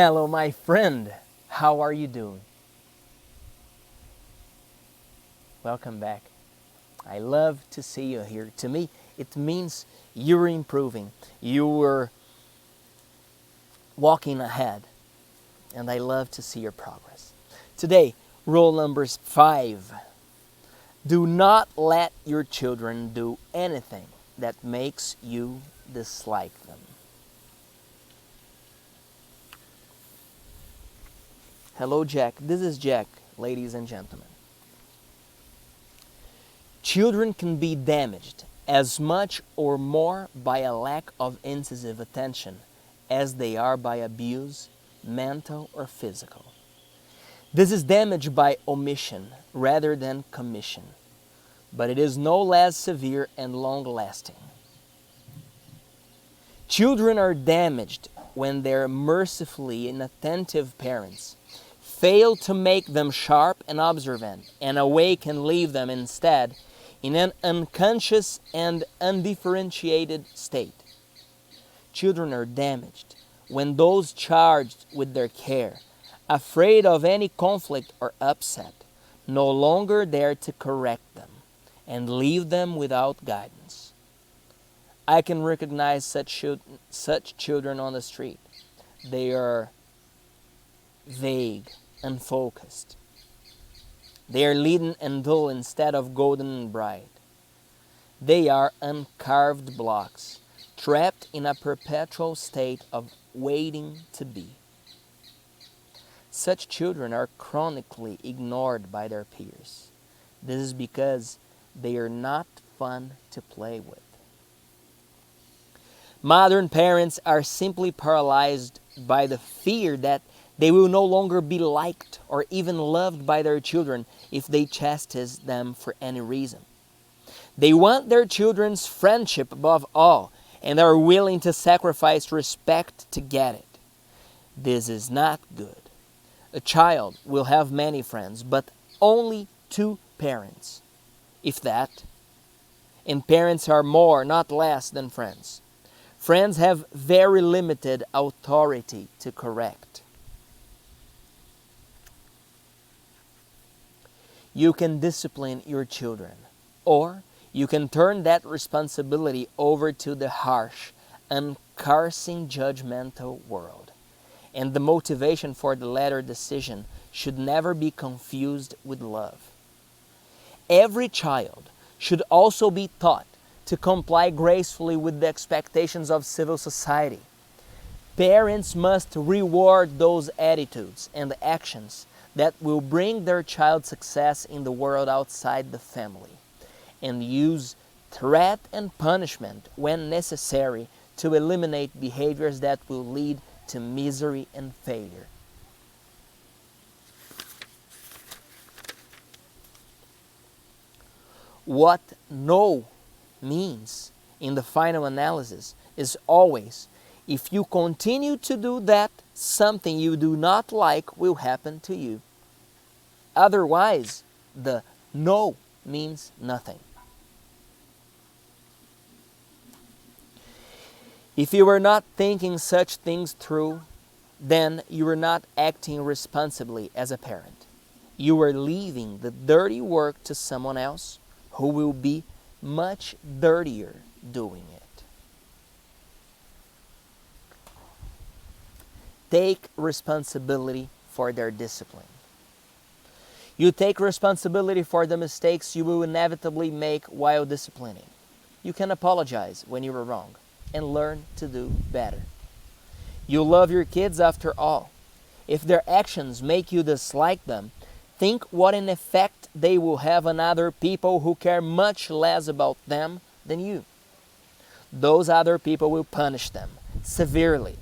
Hello, my friend. How are you doing? Welcome back. I love to see you here. To me, it means you're improving. You're walking ahead. And I love to see your progress. Today, rule number 5. Do not let your children do anything that makes you dislike them. Hello, Jack. This is Jack, ladies and gentlemen. Children can be damaged as much or more by a lack of incisive attention as they are by abuse, mental or physical. This is damage by omission rather than commission, but it is no less severe and long-lasting. Children are damaged when their mercifully inattentive parents fail to make them sharp and observant and awake and leave them instead in an unconscious and undifferentiated state. Children are damaged when those charged with their care, afraid of any conflict or upset, no longer dare to correct them and leave them without guidance. I can recognize such children on the street. They are vague, unfocused. They are leaden and dull instead of golden and bright. They are uncarved blocks, trapped in a perpetual state of waiting to be. Such children are chronically ignored by their peers. This is because they are not fun to play with. Modern parents are simply paralyzed by the fear that they will no longer be liked or even loved by their children if they chastise them for any reason. They want their children's friendship above all and are willing to sacrifice respect to get it. This is not good. A child will have many friends, but only 2 parents, if that. And parents are more, not less, than friends. Friends have very limited authority to correct. You can discipline your children, or you can turn that responsibility over to the harsh, uncursing, judgmental world. And the motivation for the latter decision should never be confused with love. Every child should also be taught to comply gracefully with the expectations of civil society. Parents must reward those attitudes and actions that will bring their child success in the world outside the family, and use threat and punishment when necessary to eliminate behaviors that will lead to misery and failure. What no means in the final analysis is always, if you continue to do that, something you do not like will happen to you. Otherwise, the no means nothing. If you are not thinking such things through, then you are not acting responsibly as a parent. You are leaving the dirty work to someone else who will be much dirtier doing it. Take responsibility for their discipline. You take responsibility for the mistakes you will inevitably make while disciplining. You can apologize when you were wrong and learn to do better. You love your kids after all. If their actions make you dislike them, think what an effect they will have on other people who care much less about them than you. Those other people will punish them severely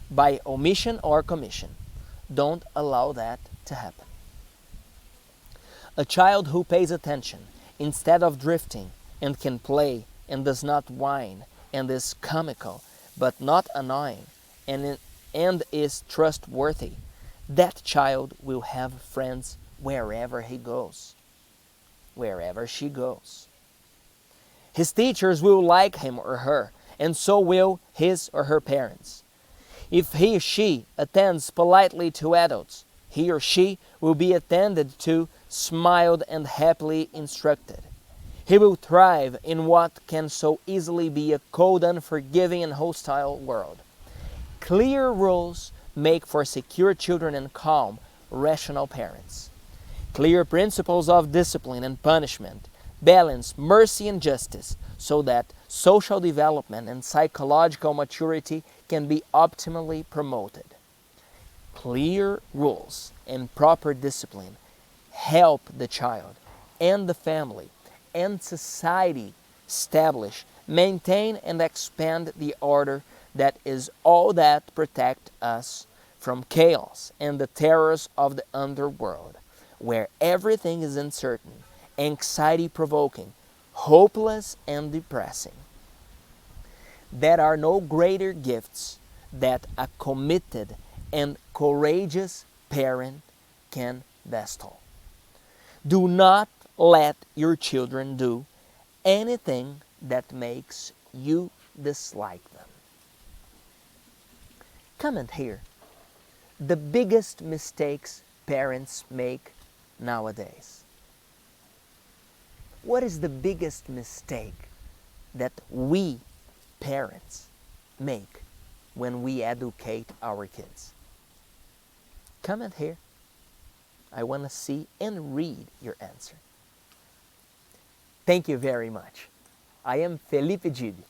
by omission or commission. Don't allow that to happen. A child who pays attention instead of drifting and can play and does not whine and is comical but not annoying and is trustworthy, that child will have friends wherever he goes, wherever she goes. His teachers will like him or her, and so will his or her parents. If he or she attends politely to adults, he or she will be attended to, smiled, and happily instructed. He will thrive in what can so easily be a cold, unforgiving, and hostile world. Clear rules make for secure children and calm, rational parents. Clear principles of discipline and punishment balance mercy and justice so that social development and psychological maturity can be optimally promoted. Clear rules and proper discipline help the child and the family and society establish, maintain, and expand the order that is all that protect us from chaos and the terrors of the underworld, where everything is uncertain, anxiety-provoking, hopeless, and depressing. There are no greater gifts that a committed and courageous parent can bestow. Do not let your children do anything that makes you dislike them. Comment here. The biggest mistakes parents make nowadays. What is the biggest mistake that we parents make when we educate our kids? Comment here. I want to see and read your answer. Thank you very much. I am Felipe Gibi.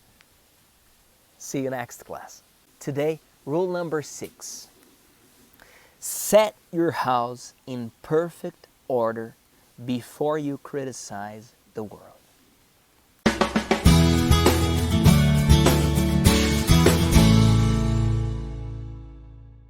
See you next class. Today, rule number 6. Set your house in perfect order before you criticize the world.